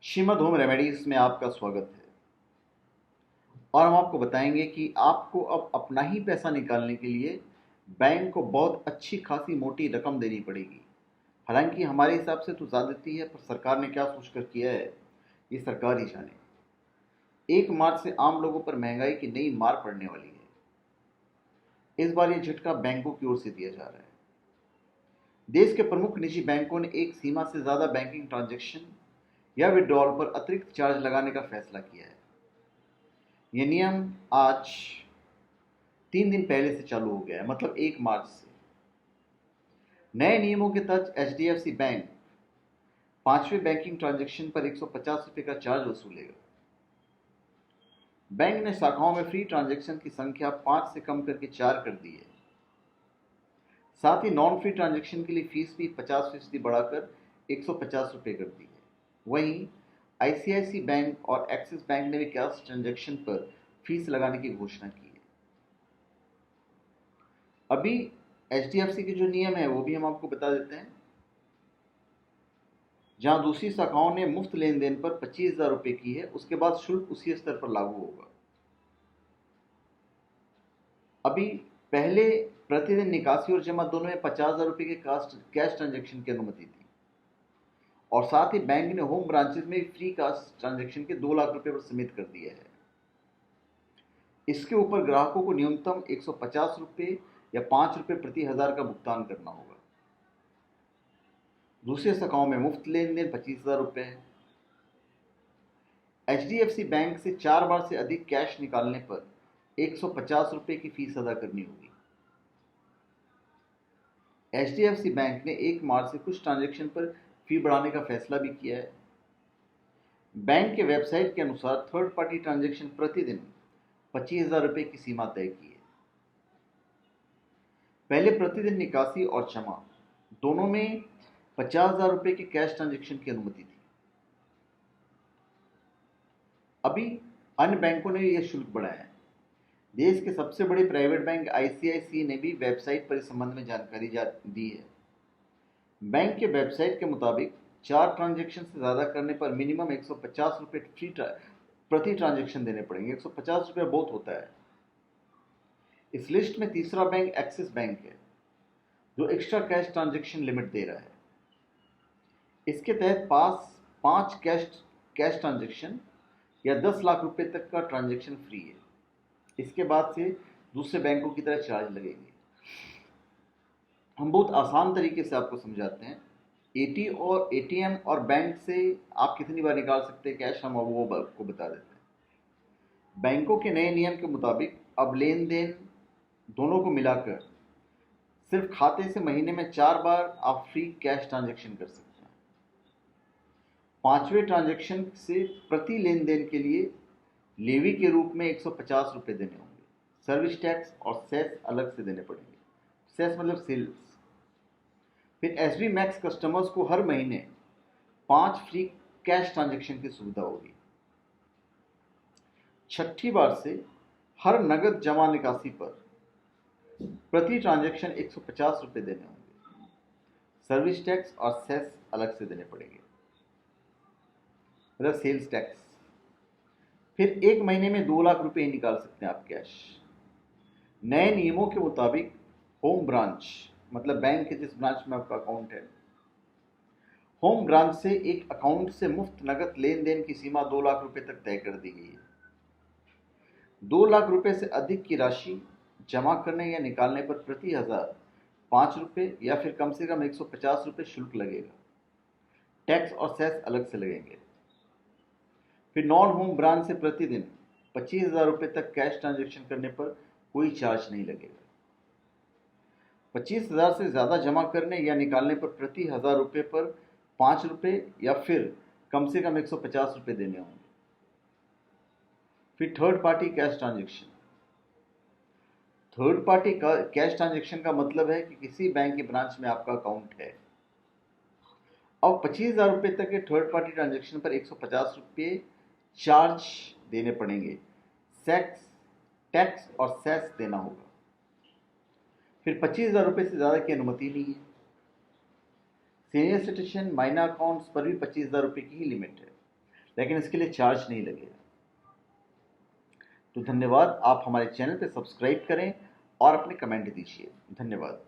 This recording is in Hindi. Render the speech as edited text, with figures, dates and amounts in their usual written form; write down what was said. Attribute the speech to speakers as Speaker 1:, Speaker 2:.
Speaker 1: श्रीमद होम रेमेडीज में आपका स्वागत है। और हम आपको बताएंगे कि आपको अब अपना ही पैसा निकालने के लिए बैंक को बहुत अच्छी खासी मोटी रकम देनी पड़ेगी। हालांकि हमारे हिसाब से तो ज़्यादती है, पर सरकार ने क्या सोचकर किया है ये सरकार ही जाने। 1 मार्च से आम लोगों पर महंगाई की नई मार पड़ने वाली है। इस बार ये झटका बैंकों की ओर से दिया जा रहा है। देश के प्रमुख निजी बैंकों ने एक सीमा से ज़्यादा बैंकिंग ट्रांजैक्शन या विड्रॉल पर अतिरिक्त चार्ज लगाने का फैसला किया है। यह नियम आज 3 दिन पहले से चालू हो गया है, मतलब 1 मार्च से। नए नियमों के तहत एचडीएफसी बैंक 5वें बैंकिंग ट्रांजैक्शन पर ₹150 का चार्ज वसूलेगा। बैंक ने शाखाओं में फ्री ट्रांजैक्शन की संख्या 5 से कम करके 4 कर दी है। साथ ही नॉन फ्री ट्रांजैक्शन के लिए फीस भी 50% बढ़ाकर ₹150 कर दी है। वहीं आईसीआईसी बैंक और एक्सिस बैंक ने भी कैश ट्रांजैक्शन पर फीस लगाने की घोषणा की है। अभी एचडीएफसी के जो नियम है वो भी हम आपको बता देते हैं। जहां दूसरी शाखाओं ने मुफ्त लेन देन पर 25,000 रुपये की है, उसके बाद शुल्क उसी स्तर पर लागू होगा। अभी पहले प्रतिदिन निकासी और जमा दोनों में 50,000 रुपये के कैश ट्रांजैक्शन की अनुमति थी, और साथ ही बैंक ने होम ब्रांचेज में फ्री कैश ट्रांजैक्शन के 2 लाख रुपये पर सीमित कर दिया है। इसके ऊपर ग्राहकों को न्यूनतम ₹150 या ₹5 प्रति हजार का भुगतान करना होगा। दूसरे शाखाओं में मुफ्त लेन देन 25,000 रुपये है। एचडीएफसी बैंक से 4 बार से अधिक कैश निकालने पर ₹150 की फीस अदा करनी होगी। एचडीएफसी बैंक ने 1 मार्च से कुछ ट्रांजैक्शन पर फी बढ़ाने का फैसला भी किया है। बैंक के वेबसाइट के अनुसार थर्ड पार्टी ट्रांजैक्शन प्रतिदिन 25,000 रुपये की सीमा तय की है। पहले प्रतिदिन निकासी और जमा दोनों में 50,000 रुपये के कैश ट्रांजैक्शन की अनुमति थी। अभी अन्य बैंकों ने यह शुल्क बढ़ाया है। देश के सबसे बड़े प्राइवेट बैंक आईसीआईसी ने भी वेबसाइट पर इस संबंध में जानकारी दी है। बैंक के वेबसाइट के मुताबिक 4 ट्रांजैक्शन से ज़्यादा करने पर मिनिमम ₹150 प्रति ट्रांजैक्शन देने पड़ेंगे। ₹150 बहुत होता है। इस लिस्ट में तीसरा बैंक एक्सिस बैंक है, जो एक्स्ट्रा कैश ट्रांजैक्शन लिमिट दे रहा है। इसके तहत 5 कैश ट्रांजैक्शन या 10 लाख रुपए तक का ट्रांजैक्शन फ्री है। इसके बाद से दूसरे बैंकों की तरह चार्ज लगेंगे। हम बहुत आसान तरीके से आपको समझाते हैं। एटीएम और बैंक से आप कितनी बार निकाल सकते हैं कैश, हम वो आपको बता देते हैं। बैंकों के नए नियम के मुताबिक अब लेन देन दोनों को मिलाकर सिर्फ खाते से महीने में 4 बार आप फ्री कैश ट्रांजैक्शन कर सकते हैं। 5वें ट्रांजैक्शन से प्रति लेन देन के लिए लेवी के रूप में ₹150 देने होंगे। सर्विस टैक्स और सेस अलग से देने पड़ेंगे। सेस मतलब सेल्स। फिर एसबी मैक्स कस्टमर्स को हर महीने 5 फ्री कैश ट्रांजैक्शन की सुविधा होगी। छठी बार से हर नगद जमा निकासी पर प्रति ट्रांजैक्शन ₹150 देने होंगे। सर्विस टैक्स और सेस अलग से देने पड़ेंगे, मतलब सेल्स टैक्स। फिर 1 महीने में 2 लाख रुपए ही निकाल सकते हैं आप कैश। नए नियमों के मुताबिक होम ब्रांच, मतलब बैंक के जिस ब्रांच में आपका अकाउंट है, होम ब्रांच से एक अकाउंट से मुफ्त नगद लेन देन की सीमा 2 लाख रुपए तक तय कर दी गई है। 2 लाख रुपए से अधिक की राशि जमा करने या निकालने पर प्रति हजार ₹5 या फिर कम से कम ₹150 शुल्क लगेगा। टैक्स और सेस अलग से लगेंगे। फिर नॉन होम ब्रांच से प्रतिदिन 25,000 रुपये तक कैश ट्रांजैक्शन करने पर कोई चार्ज नहीं लगेगा। 25,000 से ज़्यादा जमा करने या निकालने पर प्रति ₹1,000 पर ₹5 या फिर कम से कम ₹150 देने होंगे। फिर third party cash transaction. Third party cash transaction का मतलब है कि किसी बैंक की ब्रांच में आपका अकाउंट है। अब 25,000 रुपये तक के थर्ड पार्टी ट्रांजैक्शन पर ₹150 चार्ज देने पड़ेंगे। टैक्स और सेस देना होगा। फिर 25,000 रुपये से ज़्यादा की अनुमति नहीं है। सीनियर सिटीजन माइनर अकाउंट्स पर भी 25,000 रुपये की ही लिमिट है। लेकिन इसके लिए चार्ज नहीं लगेगा। तो धन्यवाद, आप हमारे चैनल पर सब्सक्राइब करें और अपने कमेंट दीजिए। धन्यवाद।